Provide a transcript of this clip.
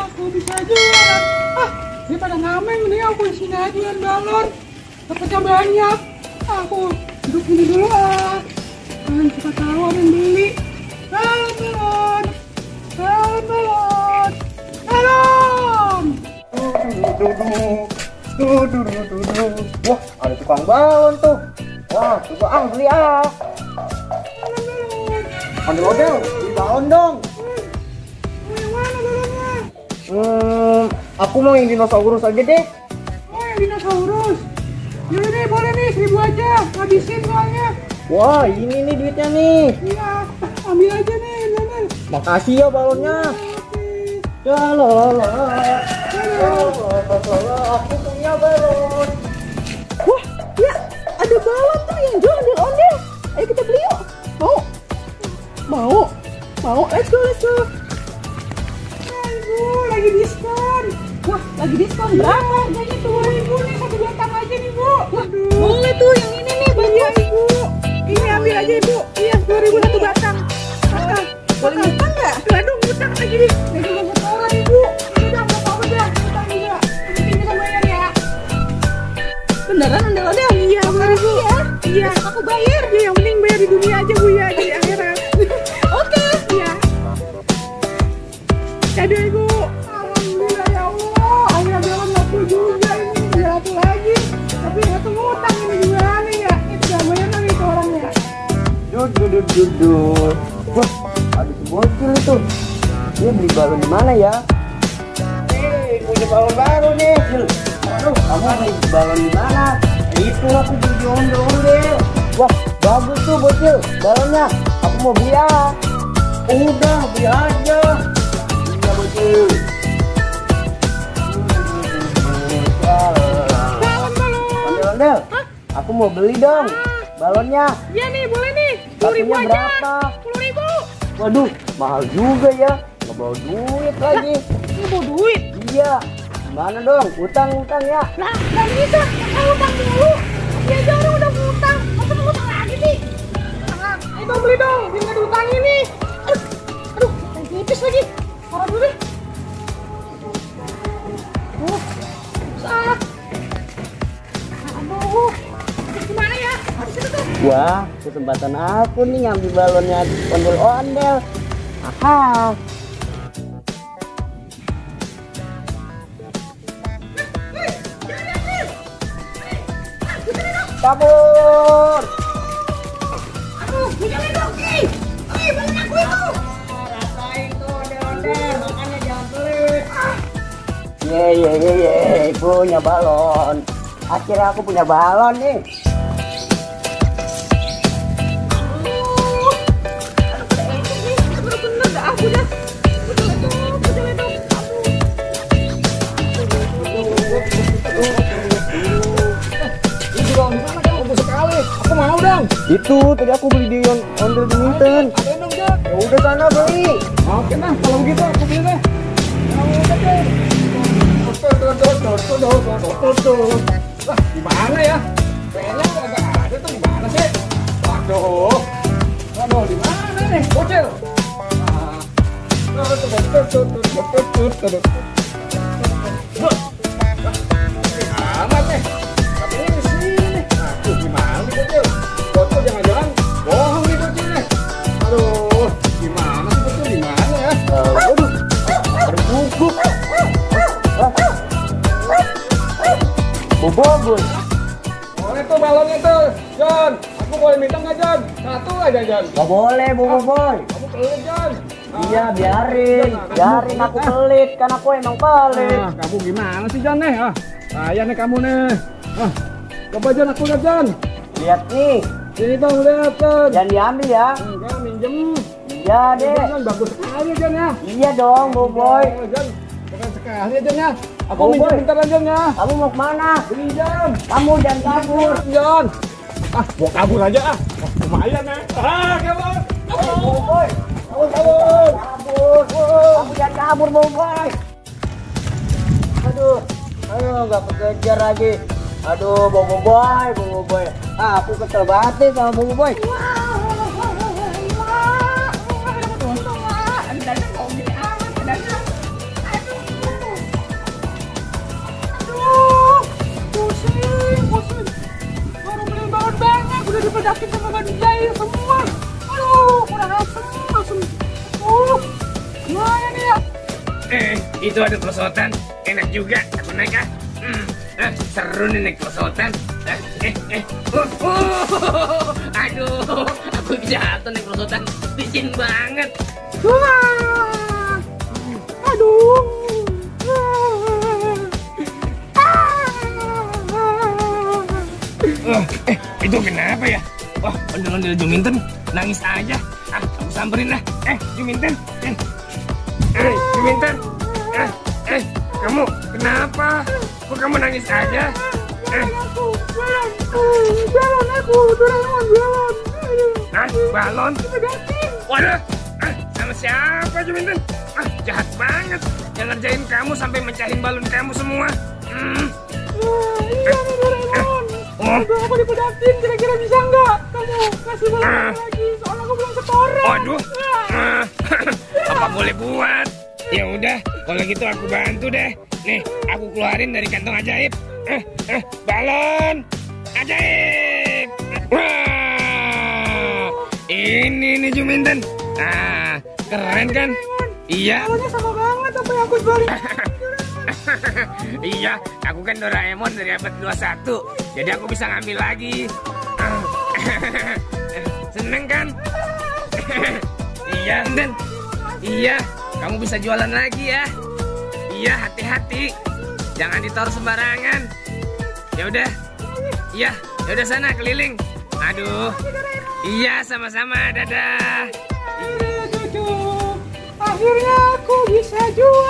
aku bisa jualan. Ini pada ngamen, mending aku isiin aja jualan balon. Dapatnya banyak. Aku duduk ini dulu Kalian suka tahu ada yang beli. Balon, balon. Balon, balon. Balon. Wah, ada tukang balon tuh. Wah, coba beli Ondel-ondel, beli balon dong. Yang mana balonnya? Aku mau yang dinosaurus aja deh. Oh, yang dinosaurus. Yaudah nih, boleh nih, 1000 aja. Ngabisin soalnya. Wah, ini nih duitnya nih. Iya, ambil aja nih, bener. Makasih ya balonnya. Aku punya balon. Wah, ya ada balon tuh yang jual ondel-ondel. Ayo kita beli yuk. Mau, let's go. Nah, Ibu, lagi diskon. Wah, lagi diskon berapa harganya tuh? 2000 nih, 1 batang aja nih, Bu. Waduh. Boleh tuh yang ini nih, Iya, bagus. Ibu. Ini ambil aja, Ibu. Iya, 2000 1 batang. Boleh ngutang nggak? Aduh, ngutang lagi nih. Ini juga setoran, Ibu. Ini udah mau apa dah, ngutang juga. Penting kita bayar ya. Beneran ondel-ondel? Iya, bener, Bu. Ya. Iya, Aku bayar. ya yang penting bayar di dunia aja, Bu, ya, di akhirat. Oke. Iya. Aduh, Ibu. Alhamdulillah ya Allah. Akhirnya balon laku juga ini. Udah laku lagi. Tapi satu ngutang ini gimana ya? Itu gak bayar lagi ke orangnya. Duduk. Wah, ada sebocil itu. Dia beli balon di mana ya? Punya balon baru nih. Aduh, kamu beli balon di mana? Itu aku beli di ondel-ondel. Wah, bagus tuh bocil balonnya. Aku mau beli ya. Udah, beli aja. Iya bocil. Balon. Ondel-ondel. Aku mau beli dong balonnya. Iya nih, boleh nih. 10.000 Satunya aja. berapa? 10.000. Waduh, mahal juga ya. Nggak bawa duit lagi. Ini mau duit. Iya. Gimana dong? Utang ya. Lah, nggak bisa. Kita utang dulu. Dia aja orang udah ngutang. Masa mau utang lagi sih? Ayo dong beli dong. Biar nggak diutangin nih. Aduh, yang tipis lagi. Taruh dulu deh. Sak. Aduh. Terus gimana ya? Habis itu tuh. Wah, kesempatan aku nih ngambil balonnya ondel-ondel. Aha. Kabur. Aduh, jangan dong, Ki. Balon aku itu. Rasain tuh ondel-ondel, makanya jangan pelit. Ye, punya balon. Akhirnya aku punya balon nih. Bener-bener dah aku dah. Betul. Aku mau dong. Itu tadi aku beli di ondel Minten. Ada dong, Jak. Ya udah sana beli. Oke nah, kalau begitu aku beli deh. Lah, gimana ya? Kayaknya nggak ada tuh, gimana sih? Waduh, di mana nih, bocil? Amat nih. Tapi ini di sini. Aduh, gimana nih bocil? Bocil jangan-jangan bohong nih bocil nih. Aduh, gimana sih bocil? Gimana ya? Waduh, ada bubuk. Bobol. Boleh tuh balonnya tuh, John. Aku boleh minta nggak, John? Satu aja, John. Gak boleh, Boboiboy. Kamu pelit, John. Iya, biarin aku pelit, kan aku emang pelit. Kamu gimana sih, John nih? Saya nih kamu nih. Coba John, aku lihat, John. Lihat nih, Sini dong, lihat, John. jangan diambil ya. Enggak, minjem. Iya deh. John, bagus sekali, John ya. Iya dong, Boboiboy. Oh, John, keren sekali, John ya. Aku Boboiboy. minjem bentar aja, John ya. Kamu mau kemana? Beli, John. Kamu jangan kabur. John. Mau kabur aja, lumayan ya. Kabur. Boboiboy. Kabur. Kamu jangan kabur, Boboiboy. Aduh, nggak kekejar lagi. Aduh, Boboiboy. Aku kesel banget nih sama Boboiboy. dibedakin sama babi jahil semua. Aduh, kurang asem. Gimana nih ya? Itu ada pelosotan, enak juga. Aku naik ah. Seru nih naik pelosotan. Aduh, aku jatuh naik pelosotan. Licin banget. Wah, aduh. Itu kenapa ya? Wah, ondel-ondel Juminten nangis aja. Aku samperin lah. Juminten. Juminten. Kamu kenapa? Kok kamu nangis aja? Balon aku, Doraemon balon. Balon? Waduh, sama siapa Juminten? Jahat banget. Yang ngerjain kamu sampai mecahin balon kamu semua. Iya nih Doraemon. Udah aku dipedakin, kira-kira bisa nggak kamu kasih balon lagi? Soalnya aku belum setoran. Waduh, apa boleh buat? Ya udah, kalau gitu aku bantu deh. Nih, aku keluarin dari kantong ajaib. Balon ajaib. Wah, ini nih Juminten. Keren kan? Iya. Balonnya sama banget apa yang aku jualin. Iya, aku kan Doraemon dari abad 21. Jadi aku bisa ngambil lagi. Seneng kan? Iya, Dan. Iya, kamu bisa jualan lagi ya. Iya, hati-hati. Jangan ditaruh sembarangan. Ya udah. Iya, ya udah sana keliling. Aduh. Iya, sama-sama. Dadah. Akhirnya aku bisa jual.